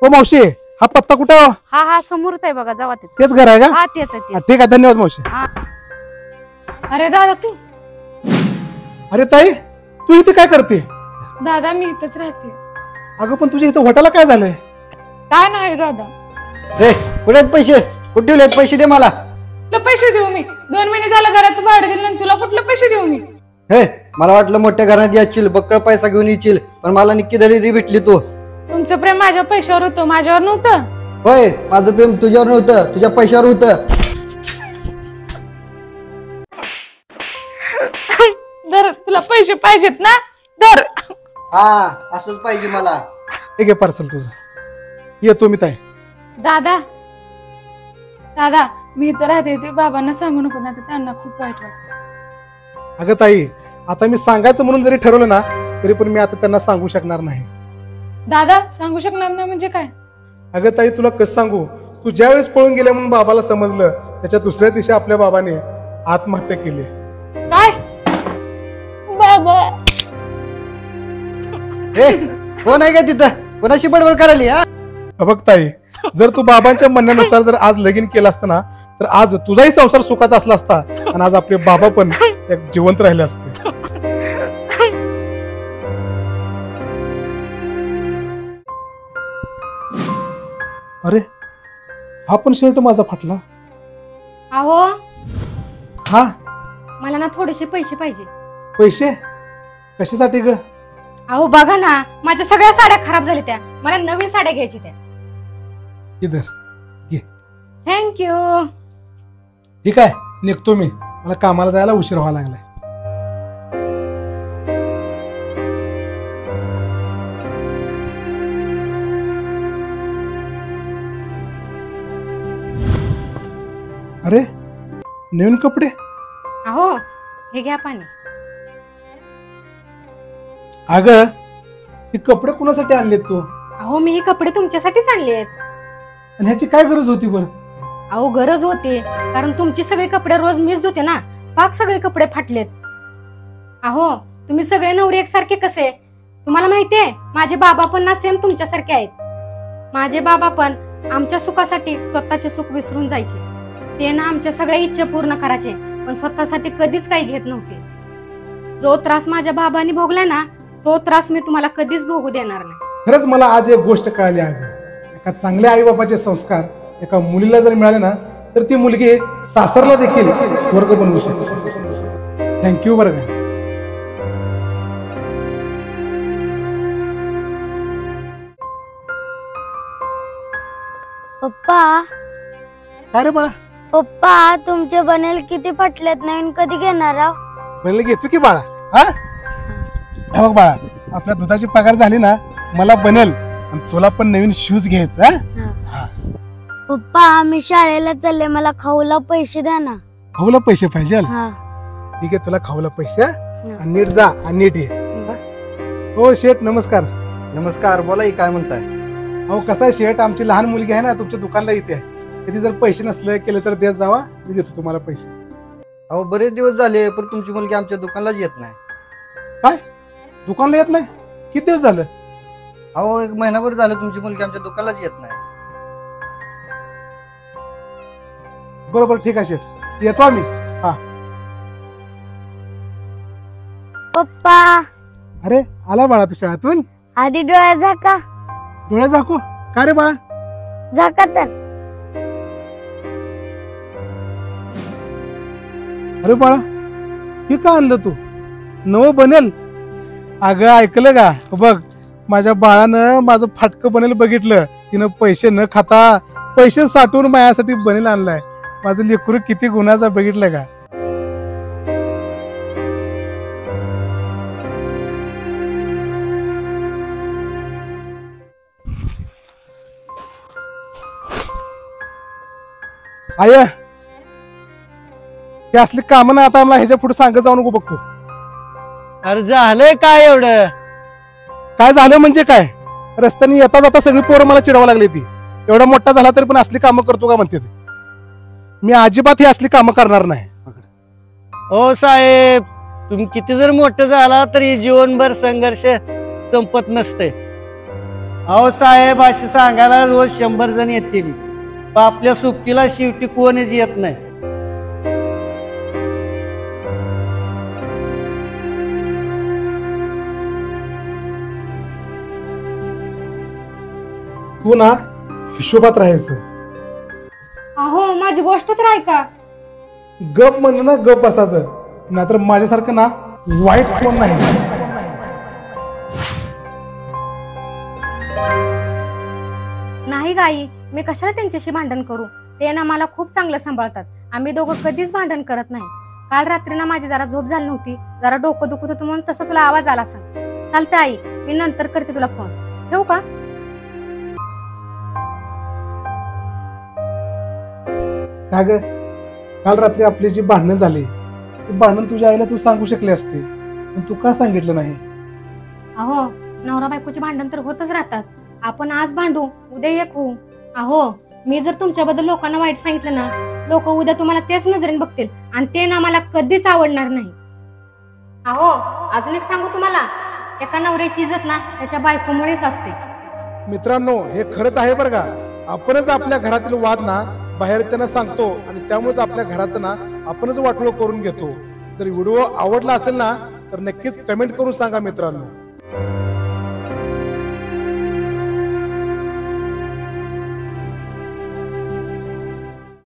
हो मावशी, हा पत्ता कुठे? हा हा समोरच आहे बघा, जावा तिथे. तेच घर आहे का? हा तेच आहे. ठीक आहे, धन्यवाद मावशी. अरे दादा तू. अरे ताई, तू इथे काय करते? दादा मी इथंच राहते. अगं पण तुझ्या इथं हॉटेलला काय झालंय? काय नाही दादा. कुठे पैसे? कुठे ठेवले पैसे? दे मला. तुला पैसे देऊ मी? 2 महिने झालं घराचं भाडं दिलं आणि तुला कुठलं पैसे देऊ मी? हे मला वाटलं मोठ्या घरात याचील, बक्कळ पैसा घेऊन येशील, पण मला निक्की दरिद्री भेटली तू. तुमचं प्रेम माझ्या पैशावर होतं, माझ्यावर नव्हतं. होय, माझं प्रेम तुझ्यावर नव्हतं, तुझ्या पैशावर होतं. दर तुला पैसे पाहिजेत ना? दर. हा असंच पाहिजे मला. एक आहे पार्सल तुझं. येतो मी ताई. दादा दादा मी इथं राहते, ते बाबांना सांगू नको ना, त्यांना खूप वाईट वाटतं. अगं ताई, आता मी सांगायचं म्हणून जरी ठरवलं ना, तरी पण मी आता त्यांना सांगू शकणार नाही. दादा सांगू शकणार ना म्हणजे काय? अगं ताई, तुला कसं सांगू, तू ज्या वेळेस पळून गेल्या म्हणून बाबाला समजलं, त्याच्या दुसऱ्या दिवशी आपल्या बाबाने आत्महत्या केली. काय बाबा? कोण आहे का तिथं? कोणाशी बडबड करायली? बघ ताई, जर तू बाबांच्या म्हणण्यानुसार जर आज लगीन केलं असतं ना, तर आज तुझाही संसार सुखाचा असला असता आणि आज आपले बाबा पण जिवंत राहिले असते. अरे हा पण शर्ट माझा फाटला. अहो हा, मला ना थोडेसे पैसे पाहिजे. पैसे कशासाठी ग? अहो बघा ना, माझ्या सगळ्या साड्या खराब झाल्या, त्या मला नवीन साड्या घ्यायच्या त्या. इधर घे. थँक्यू. ठीक आहे, निघतो मी, मला कामाला जायला उशीर व्हायला लागलाय. अरे नवीन कपडे? अहो हे घ्या पाणी. अगं हे कपडे कुणासाठी आणलेत तू? अहो मी हे कपडे तुमच्यासाठीच आणलेत. आणि ह्याची काय गरज होती बरं? अहो गरज होती, कारण तुमचे सगळे कपडे रोज मीच धुते ना, पाक सगळे कपडे फाटलेत. अहो तुम्ही सगळे नवरे एकसारखे कसे? तुम्हाला माहितीये, माझे बाबा पण ना सेम तुमच्यासारखे आहेत. माझे बाबा पण आमच्या सुखासाठी स्वतःचे सुख विसरून जायचे. ते ना आमच्या सगळ्या इच्छा पूर्ण करायचे, पण स्वतःसाठी कधीच काही घेत नव्हते. जो त्रास माझ्या बाबांनी भोगलाय ना, तो त्रास मी तुम्हाला कधीच भोगू देणार नाही. खरंच मला आज एक गोष्ट कळाली आहे. एका चांगल्या आई बाबाचे संस्कार एका मुलीला जर मिळाले ना, तर ती मुलगी सासरला देखील स्वर्ग बनवू शकते. थँक्यू बरं का. पप्पा. काय रे बाळा? पप्पा तुमचे बनेल किती फाटलेत, नवीन कधी घेणार आहो? बनले घेतो की बाळा. हा बघ बाळा, आपल्या दुधाची पगार झाली ना, मला बनेल आणि तुला पण नवीन शूज घ्यायचं. हा पप्पा मी शाळेला चालले, मला खाऊला पैसे द्या ना. खाऊला पैसे पाहिजे? हा ठीक आहे, तुला खाऊला पैसे. आणि नीट जा आणि नीट ये. हो शेठ, नमस्कार. नमस्कार, बोला काय म्हणताय? अहो कसं आहे शेठ, आमची लहान मुलगी आहे ना, तुमच्या दुकानला येते. कधी जर पैसे नसले केले तर देत जावा, मी देतो तुम्हाला पैसे. अहो बरेच दिवस झाले, पण तुमची मुलगी आमच्या दुकानलाच येत नाही. काय दुकानला येत नाही? किती दिवस झालं? अहो 1 महिनाभर झालं तुमची मुलगी आमच्या दुकानलाच येत नाही. बरोबर, ठीक आहे शेठ, येतो आम्ही. हा पप्पा. अरे आला बाळा तू शाळेतून? आधी डोळ्या झाका. डोळे झाकू? का रे बाळा? झाका तर. अरे बाळा, हे का आणलं तू? नवं बनेल? अगं ऐकलं का? बघ माझ्या बाळानं माझं फाटकं बनेल बघितलं, तिनं पैसे न खाता पैसे साठवून माझ्यासाठी बनेल आणलाय. माझं लेकरू किती गुन्हाचा बघितलं का? आय हे असले काम ना, आता मला ह्याच्या पुढे सांगत जाऊ नको. बघतो अरे झालंय काय एवढं? काय झालं म्हणजे काय? रस्त्याने येता जाता सगळी पोरं मला चिडवा लागली. ती एवढा मोठा झाला तरी पण असली कामं करतो का म्हणते. मी अजिबात ही असली कामं करणार नाही. हो साहेब, तुम्ही किती जर मोठं झाला तरी जीवनभर संघर्ष संपत नसते. अहो साहेब असे सांगायला रोज 100 जण येतील पण आपल्या सुट्टीला शेवटी कोणीच येत नाही. तू ना हिशोबात राहायचं. अहो माझी गोष्ट तर ऐका. गप म्हणलं ना गप बसायचं, नाहीतर माझ्यासारखं ना वाईट कोण नाही. नाही गाई, मी कशाला त्यांच्याशी भांडण करू. ते ना मला खूप चांगलं सांभाळतात. आम्ही दोघं कधीच भांडण करत नाही. काल रात्री ना माझी जरा झोप झाली नव्हती, जरा डोकं दुखत होतं म्हणून तसं तुला आवाज आला असेल. चालतं आई, मी नंतर करते तुला फोन. ठेवू का? का ग, काल रात्री आपली जी भांडणं झाली ती भांडण तुझ्या आईला तू सांगू शकले असते, पण तू का सांगितलं नाही? अहो नवरा बायकोची भांडण तर होतच राहतात. आपण आज भांडू, उद्या एक होऊ. अहो मी जर तुमच्याबद्दल लोकांना वाईट सांगितलं ना, लोक उद्या तुम्हाला तेच नजरेने बघतील आणि ते ना मला कधीच आवडणार नाही. अहो अजून एक सांगू तुम्हाला, एका नवऱ्याची इज्जत ना त्याच्या बायकोमुळेच असते. मित्रांनो, हे खरंच आहे बरं का. आपणच आपल्या घरातील वाद ना बाहेरच्यांना सांगतो आणि त्यामुळेच आपल्या घराचं ना आपणच वाटोळं करून घेतो. जर व्हिडिओ आवडला असेल ना तर नक्कीच कमेंट करून सांगा मित्रांनो.